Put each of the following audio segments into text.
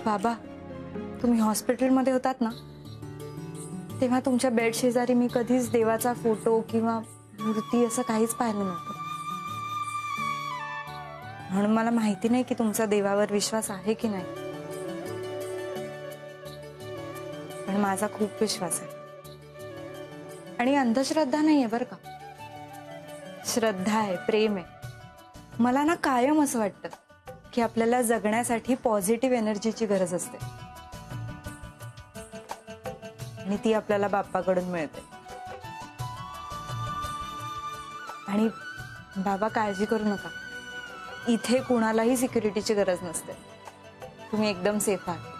बाबा, तुम्ही हॉस्पिटलमध्ये होतात ना, तेव्हा तुमच्या बेड शेजारी मी कधीच देवाचा फोटो किंवा मूर्ती असं काहीच पाहिलं नव्हतं. म्हणून मला माहिती नाही की तुमचा देवावर विश्वास आहे की नाही, पण माझा खूप विश्वास आहे. आणि अंधश्रद्धा नाहीये बरं का, श्रद्धा आहे, प्रेम आहे. मला ना कायम असं वाटतं की आपल्याला जगण्यासाठी पॉझिटिव्ह एनर्जीची गरज असते आणि ती आपल्याला बाप्पाकडून मिळते. आणि बाबा, काळजी करू नका, इथे कुणालाही सिक्युरिटीची गरज नसते. तुम्ही एकदम सेफ आहात.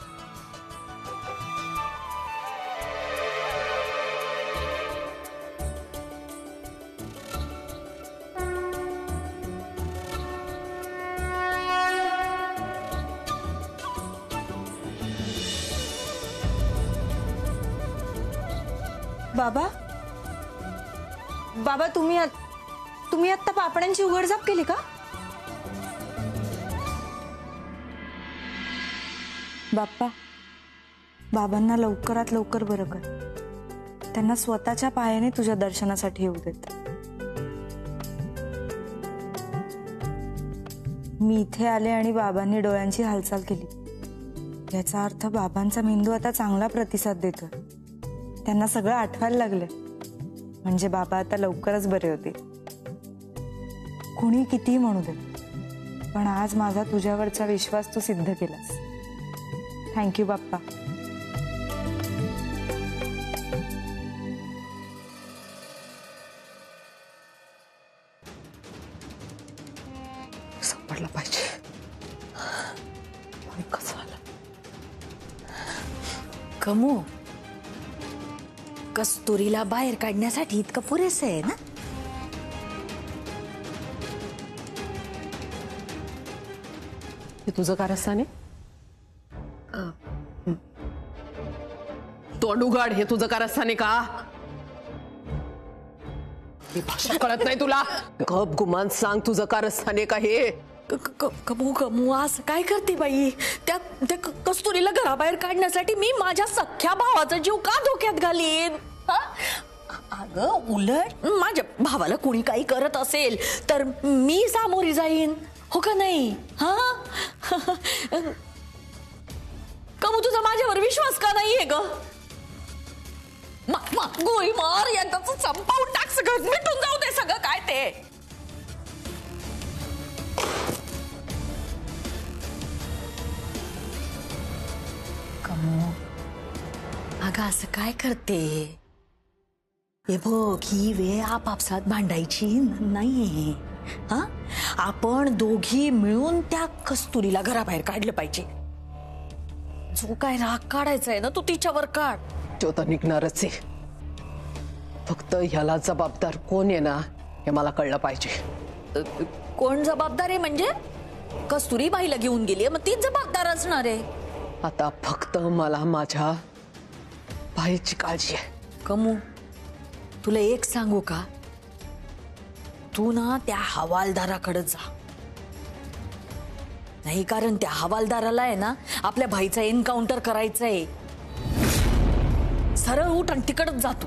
बाबा, बाबा, तुम्ही आता पापड्यांची उघडझाप केली का? बाप्पा, बाबांना लवकरात लवकर बरं कर. त्यांना स्वतःच्या पायाने तुझ्या दर्शनासाठी येऊ देत. मी इथे आले आणि बाबांनी डोळ्यांची हालचाल केली, याचा अर्थ बाबांचा मेंदू आता चांगला प्रतिसाद देतोय. त्यांना सगळं आठवायला लागलंय, म्हणजे बाबा आता लवकरच बरे होते. कुणी कितीही म्हणू दे, पण आज माझा तुझ्यावरचा विश्वास तू सिद्ध केलास. थँक्यू बाप्पा. सापडला पाहिजे. कसं आलं कमू, कस्तुरीला बाहेर काढण्यासाठी इतकं पुरेसं आहे ना? हे तुझं कारस्थान आहे? तोंड उघड, हे तुझं कारस्थान आहे का? ही भाषा कळत नाही तुला? गप गुमान सांग, तुझं कारस्थान आहे का हे? कमू कमू असं काय करते बाई? त्या कस्तुरीला घराबाहेर काढण्यासाठी मी माझ्या सख्या भावाचा जीव का धोक्यात घालीन? अगं, उलट माझ्या भावाला कुणी काही करत असेल तर मी सामोरी जाईन, हो का नाही? हा कमू, तुझा माझ्यावर विश्वास का नाहीये ग? गोळी मार, एकदाच संपवून टाक सगळं, मिटून जाऊ दे सगळं काय ते. कमू, अगं असं काय करते? हे बघ, ही वेळ आपापसात भांडायची नाहीये. हा, आपण दोघी मिळून त्या कस्तुरीला घराबाहेर काढलं पाहिजे. जो काय राग काढायचा आहे ना, तो तिच्यावर काढ. तो तर निघणारच आहे, फक्त ह्याला जबाबदार कोण आहे ना, हे मला कळलं पाहिजे. कोण जबाबदार आहे म्हणजे? कस्तुरी बाईला घेऊन गेली, मग तीच जबाबदार असणार आहे. आता फक्त मला माझ्या बाईची काळजी आहे. कमू, तुला एक सांगू का? तू ना त्या हवालदाराकडे जा. नाही, कारण त्या हवालदाराला आहे ना आपल्या भाईचा एन्काउंटर करायचा आहे. सरळ उठ आणि तिकडच जातो.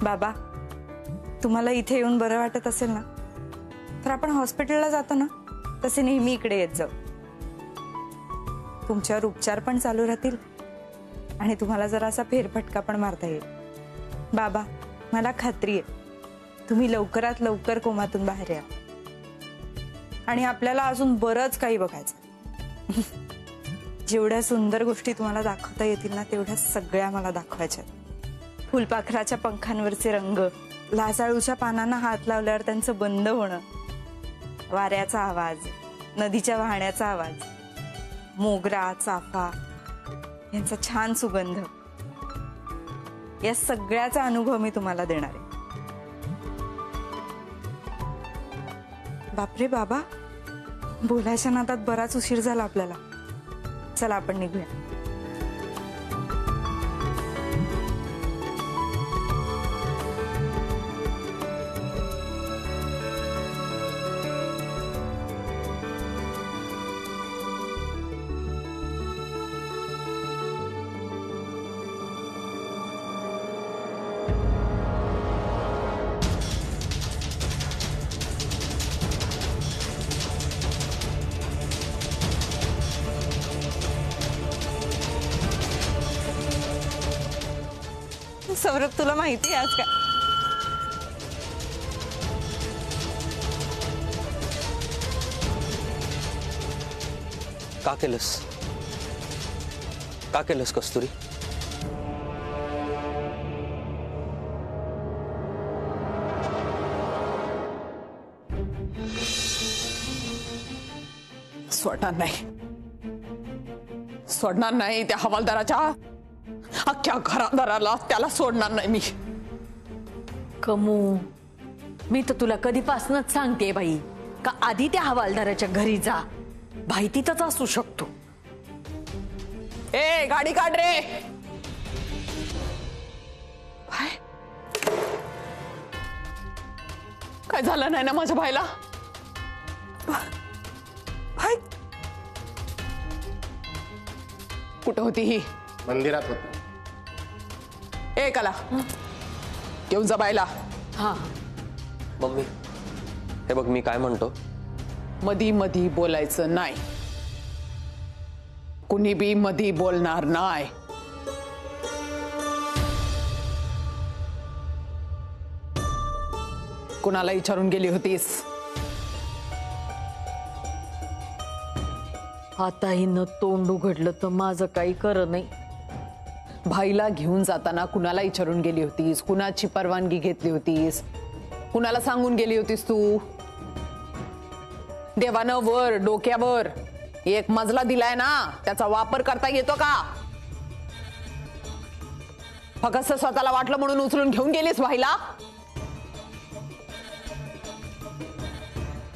बाबा, तुम्हाला इथे येऊन बरं वाटत असेल ना, तर आपण हॉस्पिटलला जातो ना, तसे नेहमी इकडे येत जाऊ. तुमच्यावर उपचार पण चालू राहतील आणि तुम्हाला जरा असा फेरफटका पण मारता येईल. बाबा, मला खात्री आहे तुम्ही लवकरात लवकर कोमातून बाहेर या. आणि आपल्याला अजून बरंच काही बघायचं. जेवढ्या सुंदर गोष्टी तुम्हाला दाखवता येतील ना, तेवढ्या सगळ्या मला दाखवायच्या. फुलपाखराच्या पंखांवरचे रंग, लाजाळूच्या पानांना हात लावल्यावर त्यांचं बंद होणं, वाऱ्याचा आवाज, नदीच्या वाहण्याचा आवाज, मोगरा, चाफा यांचा छान सुगंध, या सगळ्याचा अनुभव मी तुम्हाला देणार आहे. बापरे बाबा, बोलायच्या नादात बराच उशीर झाला आपल्याला. चला आपण निघूया. सौरभ तुला माहिती आहे आज काय? का केलंस कस्तुरी? सोडणार नाही त्या हवालदाराच्या अख्ख्या घरादाराला त्याला सोडणार नाही मी. कमू, मी तर तुला कधीपासूनच सांगते बाई का आधी त्या हवालदाराच्या घरी जा. भाई तिथंच असू शकतो. ए गाडी काढ रे. काय झालं नाही ना माझ्या भाईला? भाई कुठं होती ही? मंदिरात होती. ए कला, घेऊन जा बायला. हा, मम्मी हे बघ, मी काय म्हणतो, मधी मधी बोलायचं नाही. कुणी बी मधी बोलणार नाही. कुणाला विचारून गेली होतीस? आता हिनं तोंड उघडलं तर माझं काही कर नाही. भाईला घेऊन जाताना कुणाला विचारून गेली होतीस? कुणाची परवानगी घेतली होतीस? कुणाला सांगून गेली होतीस तू? देवानं वर डोक्यावर एक मजला दिलाय ना, त्याचा वापर करता येतो का? फक्त स्वतःला वाटलं म्हणून उचलून घेऊन गेलीस भाईला?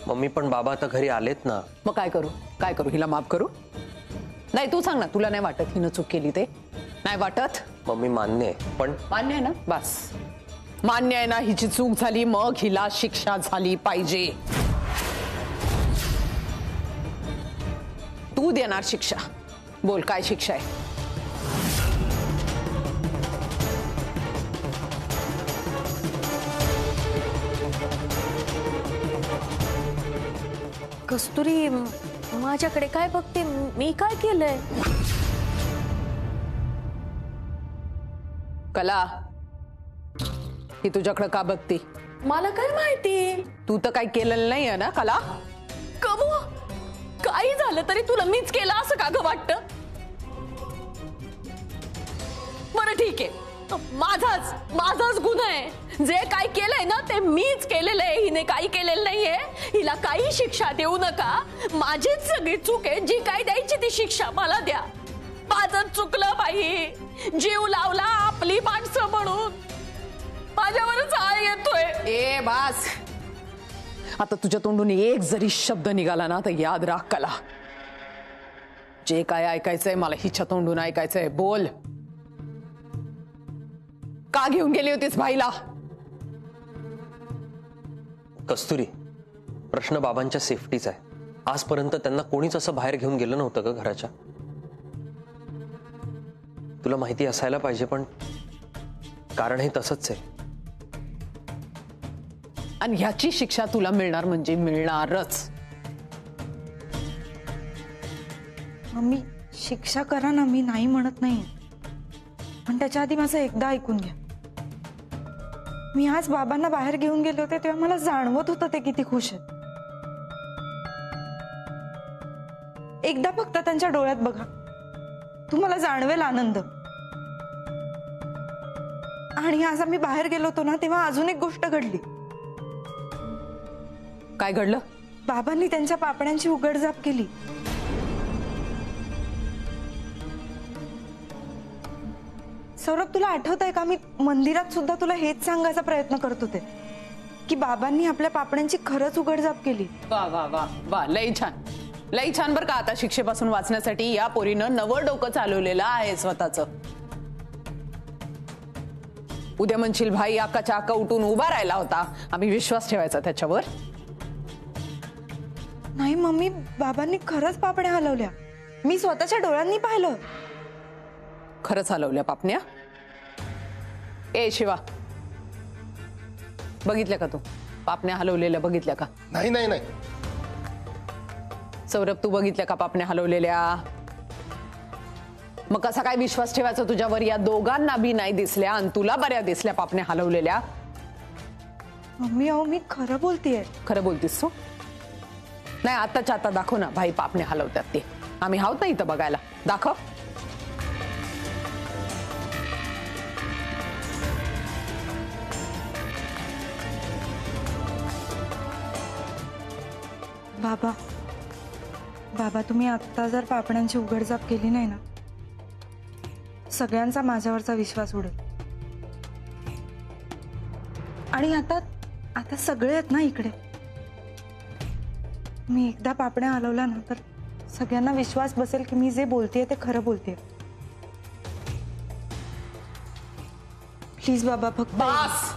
मम्मी पण बाबा आता घरी आलेत ना. मग काय करू? काय करू? हिला माफ करू? नाही, तू सांग ना. तुला नाही वाटत हिनं चूक केली? ते नाही वाटत? मम्मी मान्य आहे, पण मान्य आहे ना? बस मान्य आहे ना, हिची चूक झाली, मग हिला शिक्षा झाली पाहिजे. तू देणार शिक्षा. बोल, काय शिक्षा आहे? कस्तुरी, माझ्याकडे काय बघते? मी काय केलंय? कला, ही तुझ्याकडे का बघती? मला काय माहिती? तू तर काय केलेलं नाहीये ना कला? कमू, काही झालं तरी तुला मीच केलं असं का ग वाटतं? बरं ठीक आहे, माझाच गुन्हा आहे. जे काय केलंय ना ते मीच केलेलं आहे. हिने काही केलेलं नाहीये. हिला काही शिक्षा देऊ नका. माझीच सगळी चूक आहे. जी काय द्यायची ती शिक्षा मला द्या. माझं चुकलं बाई. जीव लावला आपली माणसं म्हणून. माझ्यावरच आळ येतोय. ए बास, आता तुझ्या तोंडून एक जरी शब्द निघाला ना तर याद राख कला, जे काय ऐकायचंय मला हिच्या तोंडून ऐकायचंय. बोल, का घेऊन गेली होतीस भाईला? कस्तुरी, प्रश्न बाबांच्या सेफ्टीचा आहे. आजपर्यंत त्यांना कोणीच असं बाहेर घेऊन गेलं नव्हतं का घराच्या? तुला माहिती असायला पाहिजे, पण कारण हे तसंच आहे. आणि ह्याची शिक्षा तुला मिळणार म्हणजे मिळणारच. मम्मी, शिक्षा करा ना, मी नाही म्हणत नाही, पण त्याच्या आधी माझं एकदा ऐकून घ्या. मी आज बाबांना बाहेर घेऊन गेले होते तेव्हा मला जाणवत होतं ते किती खुश आहेत. एकदा फक्त त्यांच्या डोळ्यात बघा, तुम्हाला जाणवेल आनंद. आणि आज आम्ही बाहेर गेलो होतो ना, तेव्हा अजून एक गोष्ट घडली. काय घडलं? बाबांनी त्यांच्या पापण्यांची उघडझाप केली. सौरभ, तुला आठवत आहे का, मी मंदिरात सुद्धा तुला हेच सांगायचा प्रयत्न करत होते की बाबांनी आपल्या पापण्यांची खरंच उघडझाप केली. वा वा वा वा, लई छान, लई छान. बरं का, आता शिक्षेपासून वाचण्यासाठी या पोरीनं नवं डोकं चालवलेलं आहे स्वतःचं. उद्या म्हणशील भाई अक्काच्या अक्का उठून उभा राहिला होता, आम्ही विश्वास ठेवायचा त्याच्यावर? नाही मम्मी, बाबांनी खरंच पापण्या हलवल्या. मी स्वतःच्या डोळ्यांनी पाहिलं. खरंच हलवल्या पापण्या? ए शिवा, बघितल्या का तू पापण्या हलवलेल्या? बघितल्या का? नाही नाही नाही. सौरभ, तू बघितल्या का पापण्या हलवलेल्या? मग कसा काय विश्वास ठेवायचा तुझ्यावर? या दोघांना बी नाही दिसल्या आणि तुला बऱ्या दिसल्या पापण्या हलवलेल्या. मम्मी अहो मी खरं बोलतेय. खरं बोलतीस तू? नाही आताच्या आता दाखव ना भाई पापण्या हलवतात ते. आम्ही आहोत ना इथं बघायला. दाखव. बाबा बाबा तुम्ही आत्ता जर पापण्यांची उघडझाप केली नाही ना, सगळ्यांचा माझ्यावरचा विश्वास उडेल. आणि आता आता सगळे आहेत ना इकडे. मी एकदा पापण्या हलवला ना तर सगळ्यांना विश्वास बसेल की मी जे बोलतेय ते खरं बोलतेय. प्लीज बाबा फक्त बस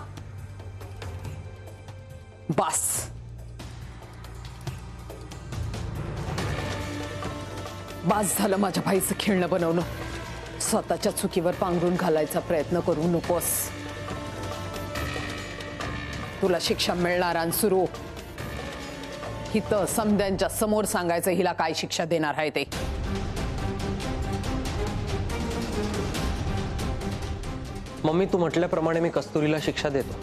बस. बस झालं माझ्या भाईचं खेळणं बनवणं. स्वतःच्या चुकीवर पांघरून घालायचा प्रयत्न करू नकोस. तुला शिक्षा मिळणार आणि सुरू हिथं समद्यांच्या समोर सांगायचं हिला काय शिक्षा देणार आहे ते. मम्मी तू म्हटल्याप्रमाणे मी कस्तुरीला शिक्षा देतो,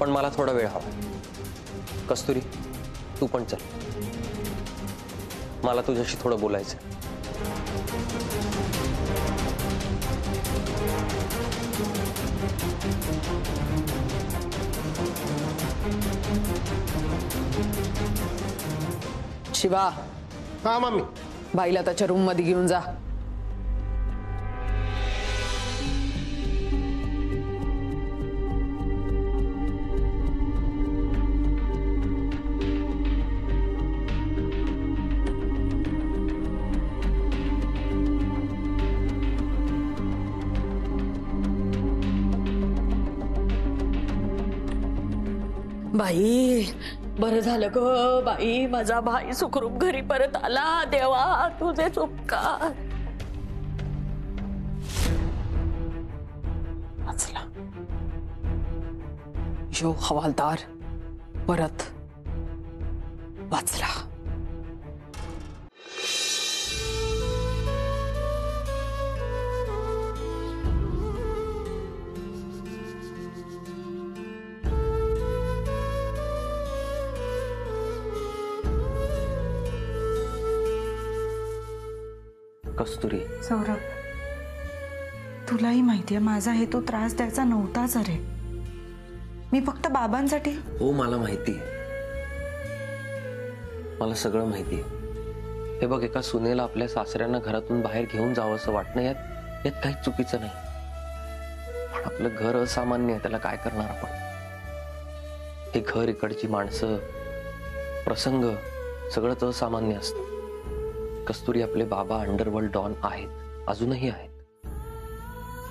पण मला थोडा वेळ हवा. कस्तुरी तू पण चल, मला तुझ्याशी थोडं बोलायचं. शिवा हा मम्मी. बाईला त्याच्या रूम मध्ये घेऊन जा. बाई बरं झालं ग बाई, माझा भाई सुखरूप घरी परत आला. देवा तुझे उपकार. वाचला यो हवालदार परत वाचला. कस्तुरी सौरभ तुलाही माहितीये माझा हेतू त्रास द्यायचा नव्हताच. अरे मी फक्त बाबांसाठी. हो मला माहिती, मला सगळं माहिती. हे बघ एका सुनेला आपल्या सासऱ्यांना घरातून बाहेर घेऊन जावं असं वाटणं यात काहीच चुकीचं नाही. पण आपलं घर असामान्य आहे, त्याला काय करणार आपण? हे घर, इकडची माणसं, प्रसंग सगळंच असामान्य असतं. कस्तुरी आपले बाबा अंडरवर्ल्ड डॉन आहेत, अजूनही आहेत.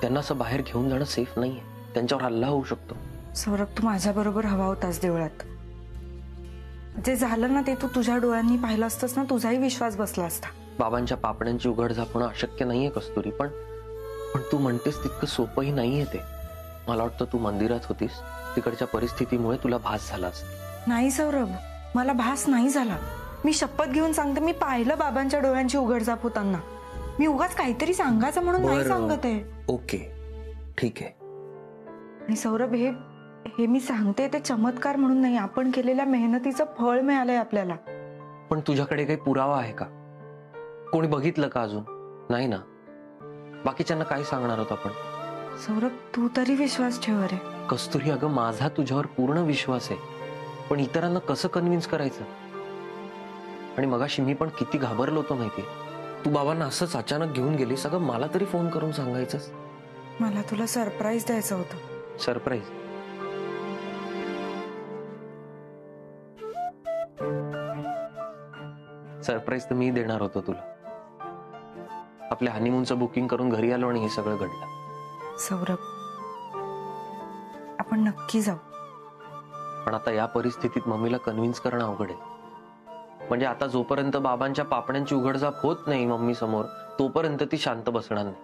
त्यांना असं बाहेर घेऊन जाणं सेफ नाहीये. त्यांच्यावर हल्ला होऊ शकतो. सौरभ तू माझ्या बरोबर हवा होतास देवळात. जे झालं ना ते तू तुझ्या डोळ्यांनी पाहिलं असतंस ना, तुझाही विश्वास बसला असता. बाबांच्या पापण्यांची उघडझाप होणं अशक्य नाहीये कस्तुरी, पण तू म्हणतेस तितकं सोपंही नाहीये ते. मला वाटतं तू मंदिरात होतीस, तिकडच्या परिस्थितीमुळे तुला भास झालास. नाही सौरभ मला भास नाही झाला. मी शपथ घेऊन सांगते मी पाहिलं बाबांच्या डोळ्यांची उघडझाप होताना. मी उगाच काहीतरी सांगायचं म्हणून नाही सांगत आहे. ओके ठीक आहे. आणि सौरभ हे मी सांगते ते चमत्कार म्हणून नाही, आपण केलेल्या मेहनतीचं फळ मिळालंय आपल्याला. पण तुझ्याकडे काही पुरावा आहे का? कोणी बघितलं का अजून? नाही ना. बाकीच्यांना काय सांगणार आहोत आपण? सौरभ तू तरी विश्वास ठेव रे. कस्तुरी अगं माझा तुझ्यावर पूर्ण विश्वास आहे, पण इतरांना कसं कन्व्हिन्स करायचं? आणि मगाशी मी पण किती घाबरलो होतो माहितीये. तू बाबांना असंच अचानक घेऊन गेलीस. अगं मला तरी फोन करून सांगायचंस. मला तुला सरप्राईज द्यायचं होतं. सरप्राईज? सरप्राईज तर मी देणार होतो तुला. आपल्या हनीमूनचं बुकिंग करून घरी आलो आणि हे सगळं घडलं. सौरभ आपण नक्की जाऊ. पण आता या परिस्थितीत मम्मीला कन्व्हिन्स करणं अवघड आहे. म्हणजे आता जोपर्यंत बाबांच्या पापण्यांची उघडझाप होत नाही मम्मी समोर, तोपर्यंत ती शांत बसणार नाही.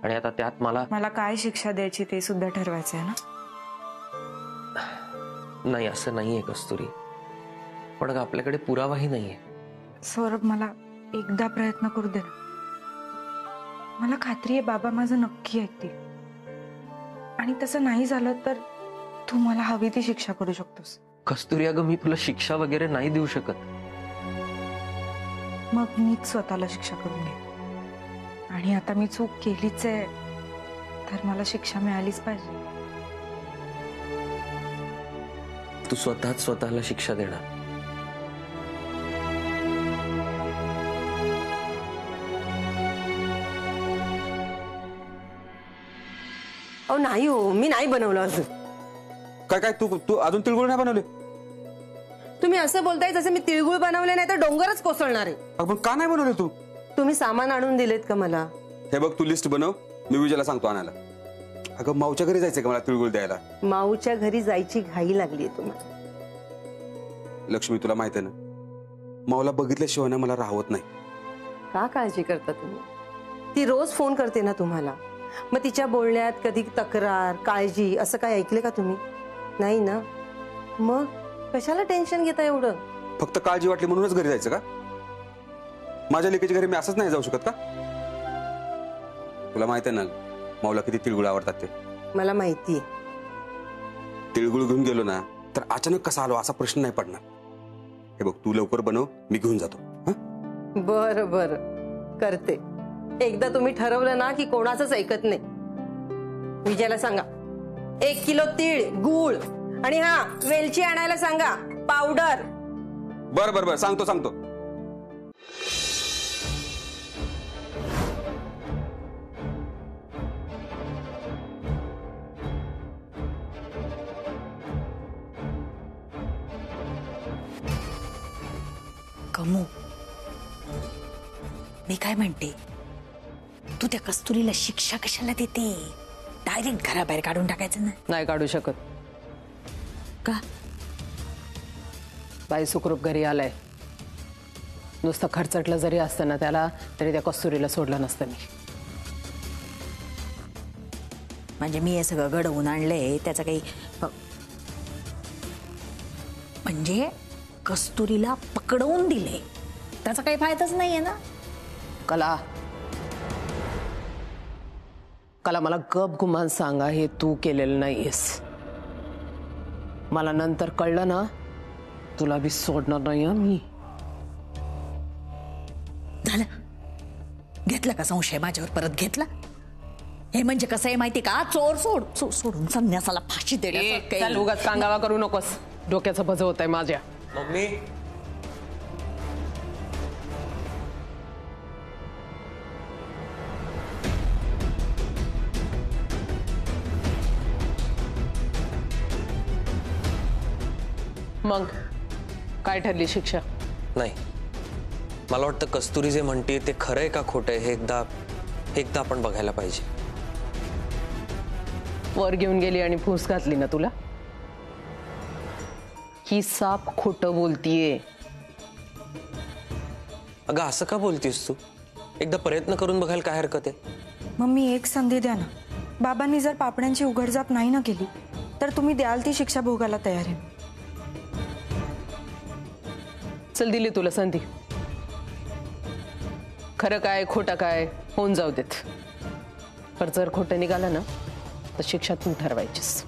आणि आता त्यात मला काय शिक्षा द्यायची ते सुद्धा ठरवायचं आहे ना. नाही असं नाहीये कस्तुरी, पण आपल्याकडे पुरावाही नाहीये. सौरभ मला एकदा प्रयत्न करू दे ना. मला खात्री आहे बाबा माझं नक्की ऐकतील. आणि तसं नाही झालं तर तू मला हवी ती शिक्षा करू शकतोस. कस्तुरी अगं, मी तुला शिक्षा वगैरे नाही देऊ शकत. मग मीच स्वतःला शिक्षा करून घे. आणि आता मी चूक केलीच आहे तर मला शिक्षा मिळालीच पाहिजे. तू स्वतःच स्वतःला शिक्षा देणार. अहो नाही हो, मी नाही बनवलं अजून. काय काय तू तू अजून तिळगुळ नाही बनवले? तुम्ही असं बोलताय जसं मी तिळगुळ बनवले नाही तर डोंगरच कोसळणार आहे. अगं पण का नाही बनवले तू? तुम्ही सामान आणून दिलेत का मला? हे बघ, तू लिस्ट बनव, मी विजयला सांगतो आणायला. अगं माऊच्या घरी जायचंय का मला तिळगुळ द्यायला? माऊच्या घरी जायची घाई लागलीये तुम्हाला. लक्ष्मी, तुला माहित आहे ना, माऊला बघितल्याशिवाय ना मला राहवत नाही. का काळजी करता तुम्ही? ती रोज फोन करते ना तुम्हाला. मग तिच्या बोलण्यात कधी तक्रार, काळजी असं काय ऐकले का तुम्ही? नाही ना. मग कशाला टेन्शन घेता एवढं? फक्त काळजी वाटली म्हणूनच घरी जायचं का? माझ्या लेकीच्या घरी मी असंच नाही जाऊ शकत का? तुला माहित आहे ना माऊला किती तिळगुळ आवडतात ते. मला माहितीये. तिळगुळ घेऊन गेलो ना तर अचानक कसा आलो असा प्रश्न नाही पडणार. हे बघ, तू लवकर बनव, मी घेऊन जातो. बरं बरं करते. एकदा तुम्ही ठरवलं ना की कोणाचंच ऐकत नाही. विजयाला सांगा 1 किलो तीळ, गूळ आणि हा वेलची आणायला सांगा, पावडर. बरं बरं बरं, सांगतो सांगतो. कमू, मी काय म्हणते, तू त्या कस्तुरीला शिक्षा कशाला देते? डायरेक्ट घराबाहेर काढून टाकायचं ना. नाही काढू शकत. का? बाई सुखरूप घरी आलाय. नुसतं खर्चटलं जरी असतं ना त्याला, तरी त्या कस्तुरीला सोडलं नसतं मी. म्हणजे मी हे सगळं घडवून आणलंय त्याचा काही म्हणजे कस्तुरीला पकडवून दिले त्याचा काही फायदाच नाहीये ना. कला, मला गप गुमान सांगा, हे तू केलेलं नाहीयेस. मला नंतर कळलं ना, तुला बी सोडणार नाही मी. झालं, घेतला का संशय माझ्यावर परत घेतला? हे म्हणजे कसं आहे माहिती का, चोर सोडून संन्यासाला फाशी देण्यासारखं आहे. उगाच कांगावा करू नकोस, डोक्याचं भज होत आहे माझ्या. मम्मी, मग काय ठरली शिक्षा? नाही, मला वाटतं कस्तुरी जे म्हणते ते खरं आहे का खोटं आहे हे एकदा आपण बघायला पाहिजे. वर घेऊन गेली आणि फूस घातली ना तुला. ही साप खोटं बोलतीये. अगं असं का बोलतीस तू? एकदा प्रयत्न करून बघायला काय हरकत आहे? मम्मी, एक संधी द्या ना. बाबांनी जर पापण्यांची उघडझाप नाही ना केली तर तुम्ही द्याल ती शिक्षा भोगायला तयार आहे. चल, दिली तुला संधी. खरं काय खोटं काय होऊन जाऊ देत. पर जर खोटं निघालं ना तर शिक्षा तू ठरवायचीस.